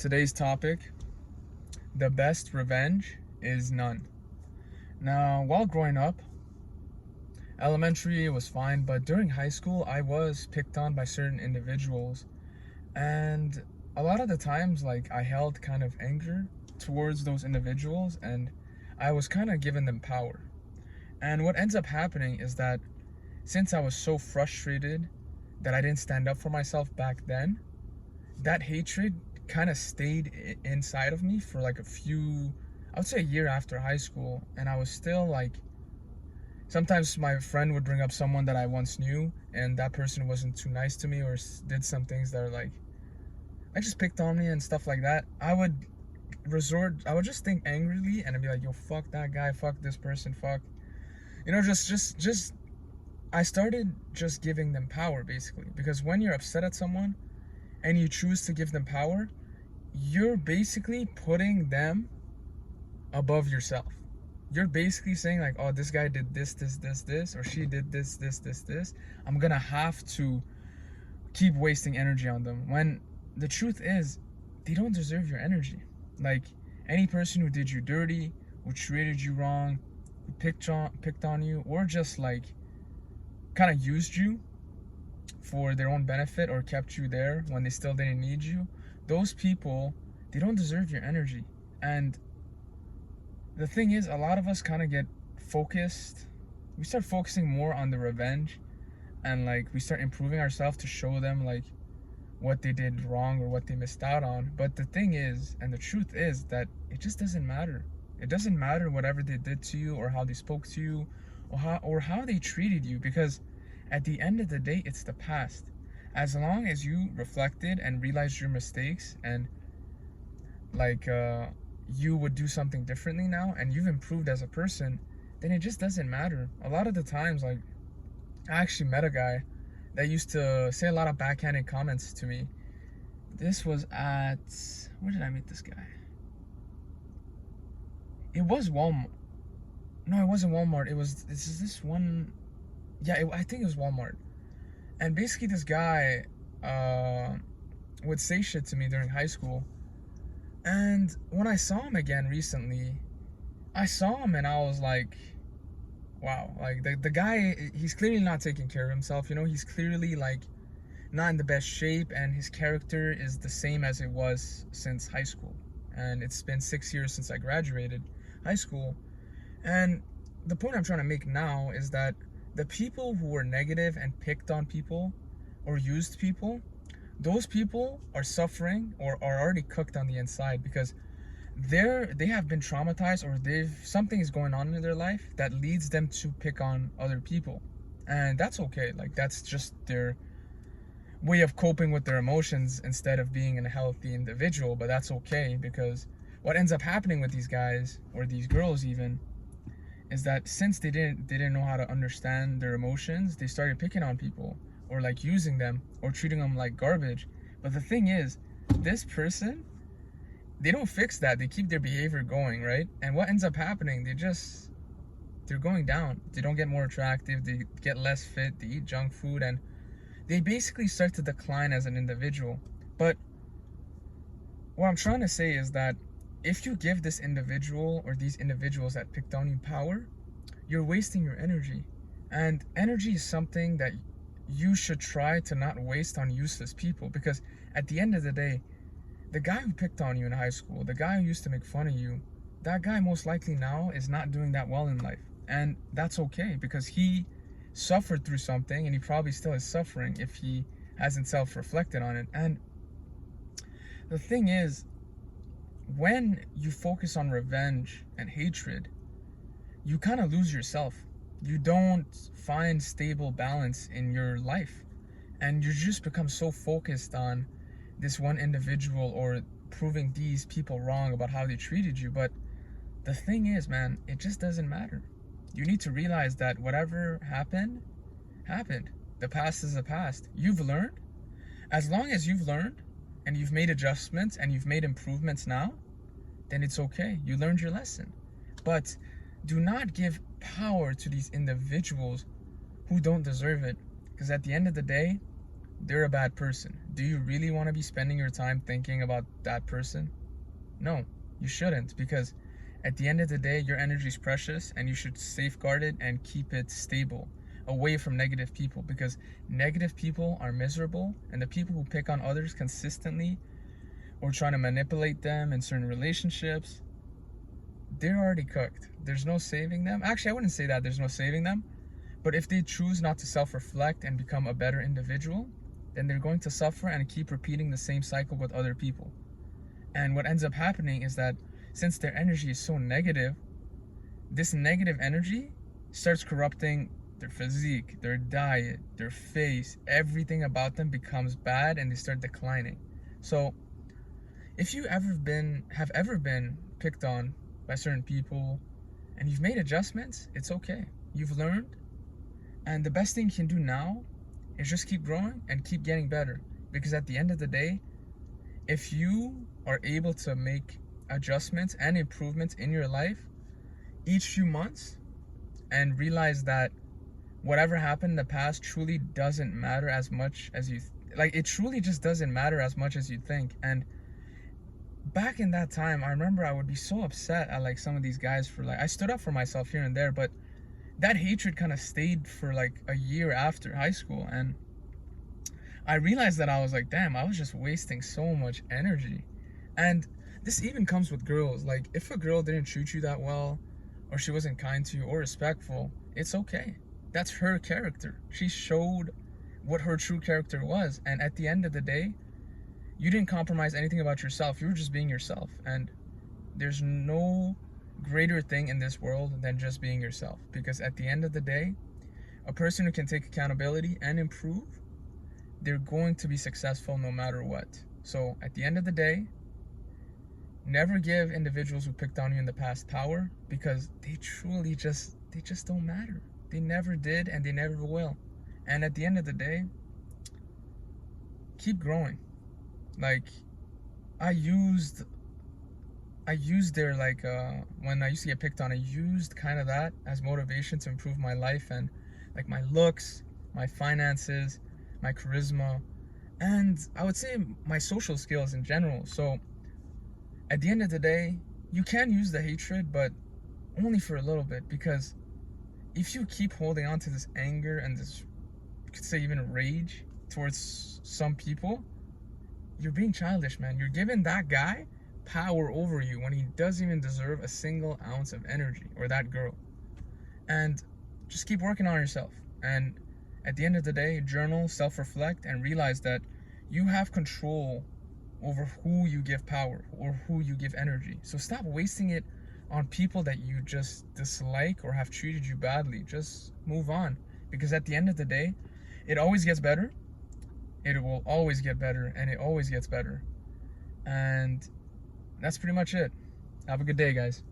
Today's topic: the best revenge is none. Now, while growing up, elementary was fine, but during high school, I was picked on by certain individuals. And a lot of the times, I held kind of anger towards those individuals, and I was kind of giving them power. And what ends up happening is that since I was so frustrated that I didn't stand up for myself back then, that hatred kind of stayed inside of me for like I would say a year after high school. And I was still like, sometimes my friend would bring up someone that I once knew, and that person wasn't too nice to me or did some things that are like just picked on me and stuff like that. I would just think angrily, and I'd be like, yo, fuck that guy, fuck this person, fuck. Just I started just giving them power, basically. Because when you're upset at someone and you choose to give them power, you're basically putting them above yourself. You're basically saying like, oh, this guy did this, or she did this. I'm gonna have to keep wasting energy on them. When the truth is, they don't deserve your energy. Like, any person who did you dirty, who treated you wrong, who picked on you, or just like kind of used you for their own benefit, or kept you there when they still didn't need you, those people, they don't deserve your energy. And the thing is, a lot of us kind of get focused. We start focusing more on the revenge, and like we start improving ourselves to show them like what they did wrong or what they missed out on. But the thing is, and the truth is, that it just doesn't matter. It doesn't matter whatever they did to you, or how they spoke to you, or how they treated you, because at the end of the day, it's the past. As long as you reflected and realized your mistakes, and like you would do something differently now, and you've improved as a person, then it just doesn't matter. A lot of the times, like, I actually met a guy that used to say a lot of backhanded comments to me. This was at, where did I meet this guy? It was Walmart. No, it wasn't Walmart. This is this one. Yeah, I think it was Walmart. And basically, this guy would say shit to me during high school. And when I saw him again recently, I saw him and I was like, wow, like the guy, he's clearly not taking care of himself. He's clearly like not in the best shape, and his character is the same as it was since high school. And it's been 6 years since I graduated high school. And the point I'm trying to make now is that the people who were negative and picked on people or used people, those people are suffering or are already cooked on the inside, because they have been traumatized, or something is going on in their life that leads them to pick on other people. And that's okay. Like, that's just their way of coping with their emotions instead of being a healthy individual. But that's okay, because what ends up happening with these guys, or these girls even, is that since they didn't know how to understand their emotions, they started picking on people, or like using them, or treating them like garbage. But the thing is, this person, they don't fix that. They keep their behavior going, right? And what ends up happening, they're going down. They don't get more attractive, they get less fit, they eat junk food, and they basically start to decline as an individual. But what I'm trying to say is that if you give this individual, or these individuals that picked on you, power, you're wasting your energy. And energy is something that you should try to not waste on useless people, because at the end of the day, the guy who picked on you in high school, the guy who used to make fun of you, that guy most likely now is not doing that well in life. And that's okay, because he suffered through something, and he probably still is suffering if he hasn't self-reflected on it. And the thing is, when you focus on revenge and hatred, you kind of lose yourself. You don't find stable balance in your life, and you just become so focused on this one individual, or proving these people wrong about how they treated you. But the thing is, man, it just doesn't matter. You need to realize that whatever happened. The past is the past. You've learned. As long as you've learned, and you've made adjustments, and you've made improvements now, then it's okay. You learned your lesson. But do not give power to these individuals who don't deserve it. Because at the end of the day, they're a bad person. Do you really want to be spending your time thinking about that person? No, you shouldn't, because at the end of the day, your energy is precious and you should safeguard it and keep it stable away from negative people, because negative people are miserable, and the people who pick on others consistently or trying to manipulate them in certain relationships, they're already cooked. There's no saving them. Actually, I wouldn't say that there's no saving them, but if they choose not to self-reflect and become a better individual, then they're going to suffer and keep repeating the same cycle with other people. And what ends up happening is that since their energy is so negative, this negative energy starts corrupting their physique, their diet, their face, everything about them becomes bad and they start declining. So if you have ever been picked on by certain people and you've made adjustments, it's okay. You've learned, and the best thing you can do now is just keep growing and keep getting better. Because at the end of the day, if you are able to make adjustments and improvements in your life each few months and realize that whatever happened in the past truly doesn't matter as much as you like, it truly just doesn't matter as much as you think. And back in that time, I remember I would be so upset at like some of these guys for like, I stood up for myself here and there, but that hatred kind of stayed for like a year after high school. And I realized that I was like, damn, I was just wasting so much energy. And this even comes with girls. Like, if a girl didn't treat you that well, or she wasn't kind to you or respectful, it's okay. That's her character. She showed what her true character was. And at the end of the day, you didn't compromise anything about yourself. You were just being yourself. And there's no greater thing in this world than just being yourself. Because at the end of the day, a person who can take accountability and improve, they're going to be successful no matter what. So at the end of the day, never give individuals who picked on you in the past power, because they truly just don't matter. They never did and they never will. And at the end of the day, keep growing. Like, I used their like when I used to get picked on, I used kind of that as motivation to improve my life and like my looks, my finances, my charisma, and I would say my social skills in general. So at the end of the day, you can use the hatred, but only for a little bit, because if you keep holding on to this anger and this, you could say even rage towards some people, you're being childish, man. You're giving that guy power over you when he doesn't even deserve a single ounce of energy, or that girl. And just keep working on yourself. And at the end of the day, journal, self-reflect, and realize that you have control over who you give power or who you give energy. So stop wasting it on people that you just dislike or have treated you badly. Just move on. Because at the end of the day, it always gets better. It will always get better, and it always gets better. And that's pretty much it. Have a good day, guys.